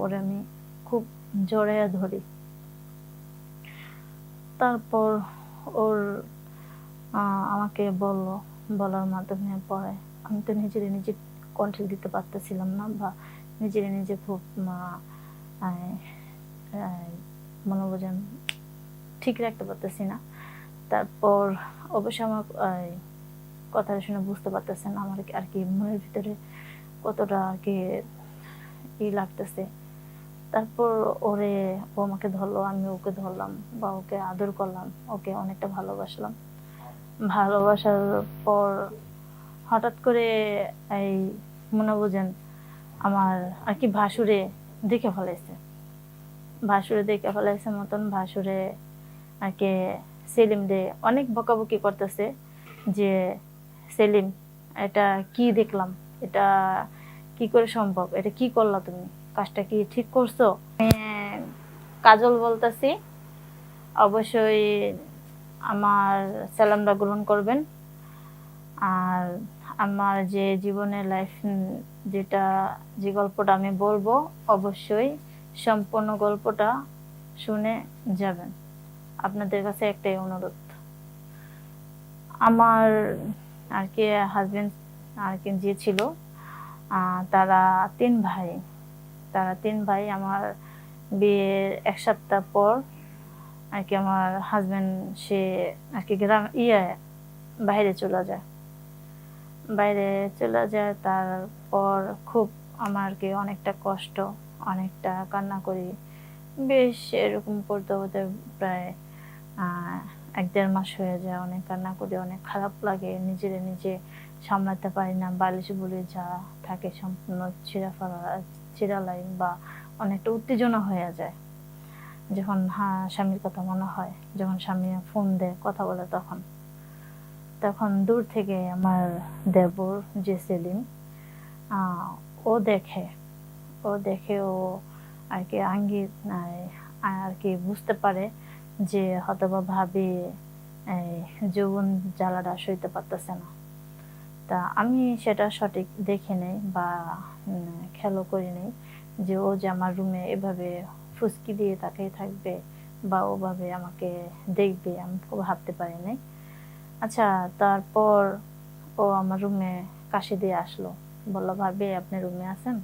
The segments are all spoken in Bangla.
ওরে আমি খুব জড়াইয়া ধরি। তারপর ওর আমাকে বলার মাধ্যমে পরে আমি তো নিজে কন্ট্রোল দিতে পারতেছিলাম না, বা নিজে খুব মনোবজন ঠিক রাখতে পারতেছি না। তারপর অবশ্য আমার কথাটা শুনে বুঝতে পারতেছেন আমার আর কি মনের ভিতরে কতটা আর কি লাগতেছে। তারপর ও আমাকে ধরলো, আমি ওকে ধরলাম বা ওকে আদর করলাম, ওকে অনেকটা ভালোবাসলাম। ভালোবাসার পর হঠাৎ করে এই মনে বোঝেন আমার আর কি ভাসুরে দেখে ফেলাইছে মতন ভাসুরে আর কি সেলিম রে অনেক বকাবকি করতেছে যে, সেলিম এটা কি দেখলাম, এটা কি করে সম্ভব, এটা কি করলা তুমি, কাজটা কি ঠিক করছো? কাজল বলতেছি, অবশ্যই আমার সালামটা গ্রহণ করবেন। আর আমার যে জীবনের লাইফ যে গল্পটা আমি বলবো, অবশ্যই সম্পূর্ণ গল্পটা শুনে যাবেন। আপনাদের কাছে একটাই অনুরোধ। আমার আর কি হাজবেন্ড আর কি যে ছিল, তারা তিন ভাই। আমার বিয়ের এক সপ্তাহ পর আর কি আমার হাজবেন্ড সে আর কি বাইরে চলে যায়। তারপর খুব আমার কি অনেকটা কষ্ট, অনেকটা কান্না করি। বেশ এরকম করতে হতে প্রায় 1-1.5 মাস হয়ে যায়। অনেক কান্না করি, অনেক খারাপ লাগে, নিজে সামলাতে পারি না। বালিশ বলে যা থাকে সম্পূর্ণ ছিঁড়ালাই বা অনেকটা উত্তেজনা হয়ে যায় যখন স্বামীর কথা মনে হয়, যখন স্বামী ফোন দেয় কথা বলে, তখন দূর থেকে আমার দেবর যে সেলিম, ও দেখে ও আর কি আঙ্গিক আর কি বুঝতে পারে যে হয়তোবা ভাবি যৌবন জ্বালাটা সইতে পারতেছে না। তা আমি সেটা সঠিক দেখে নেই বা খেয়ালও করি নেই যে ও যে আমার রুমে এভাবে ফুসকি দিয়ে তাকিয়ে থাকবে বা ওভাবে আমাকে দেখবে, আমি ভাবতে পারি নাই। আচ্ছা, তারপর ও আমার রুমে কাশি দিয়ে আসলো, বললো ভাবি আপনি রুমে আছেন?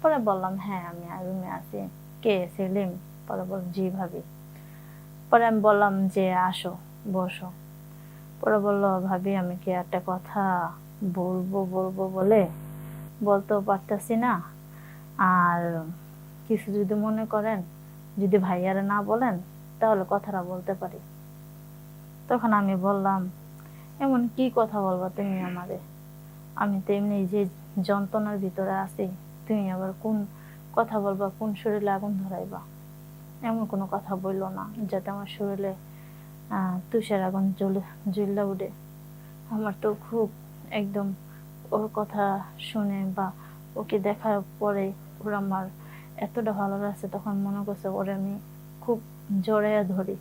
পরে বললাম হ্যাঁ আমি রুমে আছি। কে, সেলিম? পরে বল জি ভাবি। পরে আমি বললাম যে আসো, বসো। পরে বললো ভাবি আমি কি একটা কথা বলবো বলে বলতেও পারতেছি না, আর কিছু যদি মনে করেন, যদি ভাইয়ারা না বলেন তাহলে কথাটা বলতে পারি। তখন আমি বললাম এমন কি কথা বলবা তুমি আমারে, আমি তো এমনি যে যন্ত্রণার ভিতরে আছি, তুমি আবার কোন কথা বলবা, কোন শরীরে আগুন ধরাইবা, এমন কোনো কথা বললো না যাতে আমার শরীরে তুষার আগুন জ্বলে উঠে। আমার তো খুব একদম ওর কথা শুনে বা ওকে দেখার পরে ওর আমার এতটা ভালো লাগছে, তখন মনে করছে ওরে আমি খুব জড়াইয়া ধরি।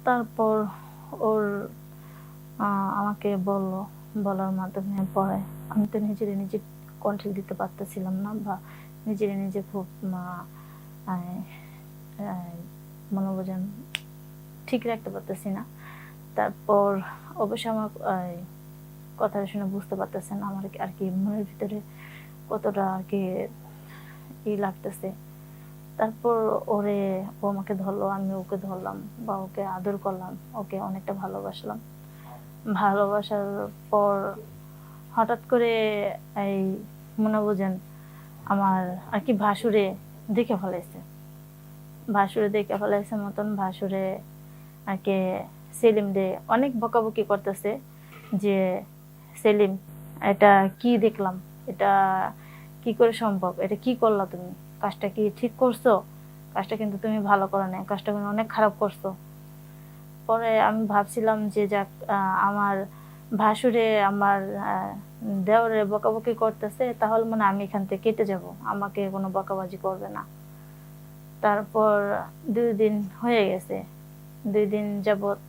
তারপর ওর আমাকে বলার মাধ্যমে পরে আমি তো নিজে কন্ট্রোল দিতে পারতেছিলাম না, বা নিজে খুব মনোবজন ঠিক রাখতে পারতেছি না। তারপর অবশ্য আমার কথাটা শুনে বুঝতে পারতেছেন আমার আর কি মনের ভিতরে কতটা আর কি লাগতেছে। তারপর ও আমাকে ধরলো, আমি ওকে ধরলাম বা ওকে আদর করলাম, ওকে অনেকটা ভালোবাসলাম। ভালোবাসার পর হঠাৎ করে এই মনে বোঝেন আমার আর কি দেখে ফেলাইছে মতন ভাসুরে আর কি সেলিম রে অনেক বকাবকি করতেছে যে, সেলিম এটা কি দেখলাম, এটা কি করে সম্ভব, এটা কি করলা তুমি, কাজটা কি ঠিক করছো, কাজটা কিন্তু তুমি ভালো করো না, কাজটা কিন্তু অনেক খারাপ করছো। পরে আমি ভাবছিলাম যে যাক, আমার ভাসুরে আমার দেওরে বকাবকি করতেছে, তাহলে মানে আমি এখান থেকে কেটে যাব, আমাকে কোনো বকাবাজি করবে না। তারপর 2 দিন হয়ে গেছে, 2 দিন যাবৎ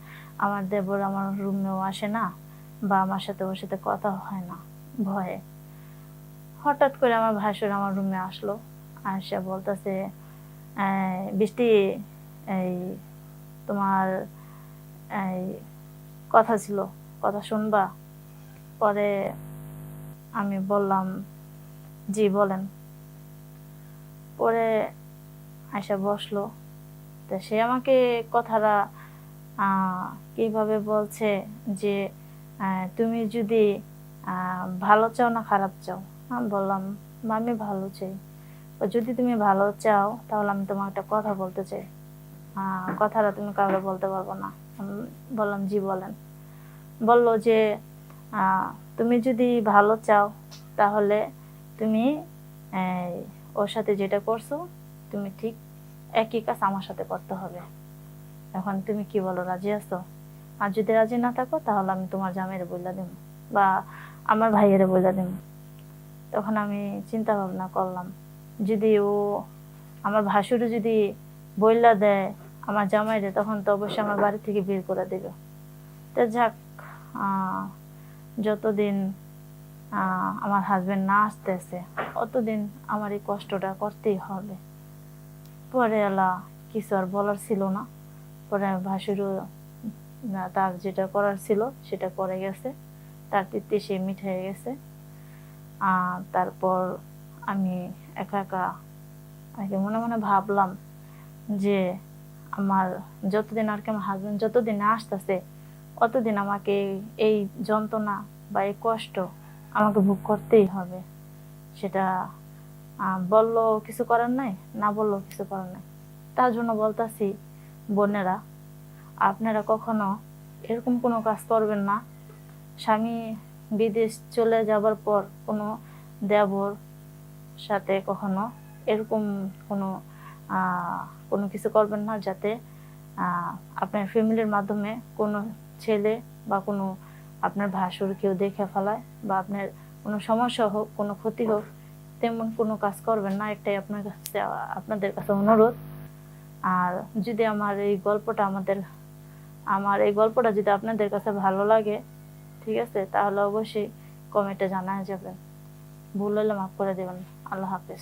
আমার দেবর আমার রুমেও আসে না বা আমার সাথে ওর সাথে কথা হয় না ভয়ে। হঠাৎ করে আমার ভাসুর আমার রুমে আসলো, আসে বলতেছে, বৃষ্টি, এই তোমার এই কথা ছিল, কথা শুনবা? পরে আমি বললাম, জি বলেন। পরে আয়সা বসলো, তো সে আমাকে কথাটা কিভাবে বলছে যে তুমি যদি ভালো চাও না খারাপ চাও? আমি বললাম, আমি ভালো চাই। যদি তুমি ভালো চাও তাহলে আমি তোমাকে একটা কথা বলতে চাই, কথাটা তুমি কাউকে বলতে পারবো না। আমি বললাম, জি বলেন। বললো যে তুমি যদি ভালো চাও তাহলে তুমি ওর সাথে যেটা করছো তুমি ঠিক একই কাজ আমার সাথে করতে হবে। এখন তুমি কি বলো, রাজি আছো? আর যদি রাজি না থাকো তাহলে আমি তোমার জামাইরে বইলা দিব বা আমার ভাইয়েরে বইলা দিব। তখন আমি চিন্তা ভাবনা করলাম, যদি ও আমার ভাসুরে যদি বইলা দেয় আমার জামাইরে, তখন তো অবশ্যই আমার বাড়ি থেকে বের করে দেবে। তো যাক, যতদিন আমার হাজবেন্ড না আসতেছে অতদিন আমার এই কষ্টটা করতেই হবে। পরে এলা কিছু আর বলার ছিল না। পরে ভাসুরও তার যেটা করার ছিল সেটা করে গেছে, তার তৃপ্তি সে মিটে গেছে। তারপর আমি একা একা মনে মনে ভাবলাম যে আমার যতদিন আর কি আমার হাজবেন্ড যতদিন না আসতেছে অতদিন আমাকে এই যন্ত্রণা বা এই কষ্ট আমাকে ভোগ করতেই হবে। সেটা বললো কিছু করার নাই, না বললো কিছু করার নাই। তার জন্য বলতাছি, বোনেরা, আপনারা কখনো এরকম কোনো কাজ করবেন না। স্বামী বিদেশ চলে যাবার পর কোনো দেবর সাথে কখনো এরকম কোনো কোনো কিছু করবেন না, যাতে আপনার ফ্যামিলির মাধ্যমে কোনো ছেলে বা কোনো আপনার ভাসুর কেউ দেখে ফেলায় বা আপনার কোনো সমস্যা হোক, কোনো ক্ষতি হোক, তেমন কোনো কাজ করবেন না। এটাই আপনাদের কাছে অনুরোধ। আর যদি আমার এই গল্পটা যদি আপনাদের কাছে ভালো লাগে, ঠিক আছে, তাহলে অবশ্যই কমেন্টে জানায় যাবেন। ভুল হলে মাফ করে দেবেন। আল্লাহ হাফেজ।